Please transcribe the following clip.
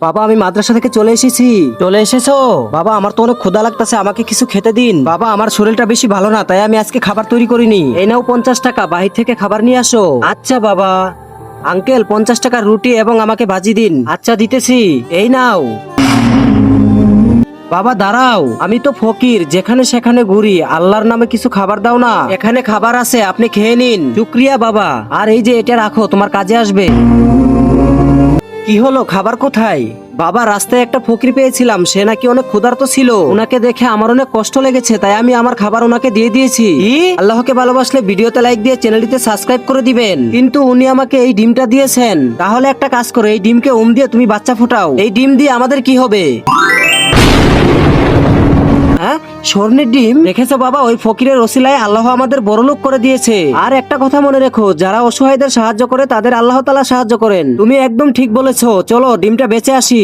বাবা আমি মাদ্রাসা থেকে চলে এসেছি। চলে এসেছো? বাবা আমার তো অনেক ক্ষুধা লাগতেছে, আমাকে কিছু খেতে দিন। বাবা আমার শরীরটা বেশি ভালো না, তাই আমি আজকে খাবার তৈরি করিনি। এই নাও 50 টাকা, বাহির থেকে খাবার নিয়ে আসো। আচ্ছা বাবা। আঙ্কেল 50 টাকার রুটি এবং আমাকে ভাজি দিন। আচ্ছা দিতেছি, এই নাও। বাবা দাঁড়াও, আমি তো ফকির, যেখানে সেখানে ঘুরি, আল্লাহর নামে কিছু খাবার দাও না। এখানে খাবার আছে, আপনি খেয়ে নিন। শুক্রিয়া বাবা। আর এই যে এটা রাখো, তোমার কাজে আসবে। কি হলো, খাবার কোথায়? বাবা রাস্তায় একটা ফকির পেয়েছিলাম, সে নাকি অনেক ক্ষুধার্ত ছিল। ওনাকে দেখে আমার অনেক কষ্ট লেগেছে, তাই আমি আমার খাবার ওনাকে দিয়ে দিয়েছি। আল্লাহকে ভালোবাসলে ভিডিওতে লাইক দিয়ে চ্যানেলটিতে সাবস্ক্রাইব করে দিবেন। কিন্তু উনি আমাকে এই ডিমটা দিয়েছেন। তাহলে একটা কাজ করো, এই ডিমকে দিয়ে তুমি বাচ্চা ফোটাও। এই ডিম দিয়ে আমাদের কি হবে? হ্যাঁ, স্বর্ণের ডিম? দেখেছো বাবা, ওই ফকিরের ওসিলায় আল্লাহ আমাদের বড়লোক করে দিয়েছে। আর একটা কথা মনে রেখো, যারা অসহায়দের সাহায্য করে তাদের আল্লাহ তাআলা সাহায্য করেন। তুমি একদম ঠিক বলেছো, চলো ডিমটা বেচে আসি।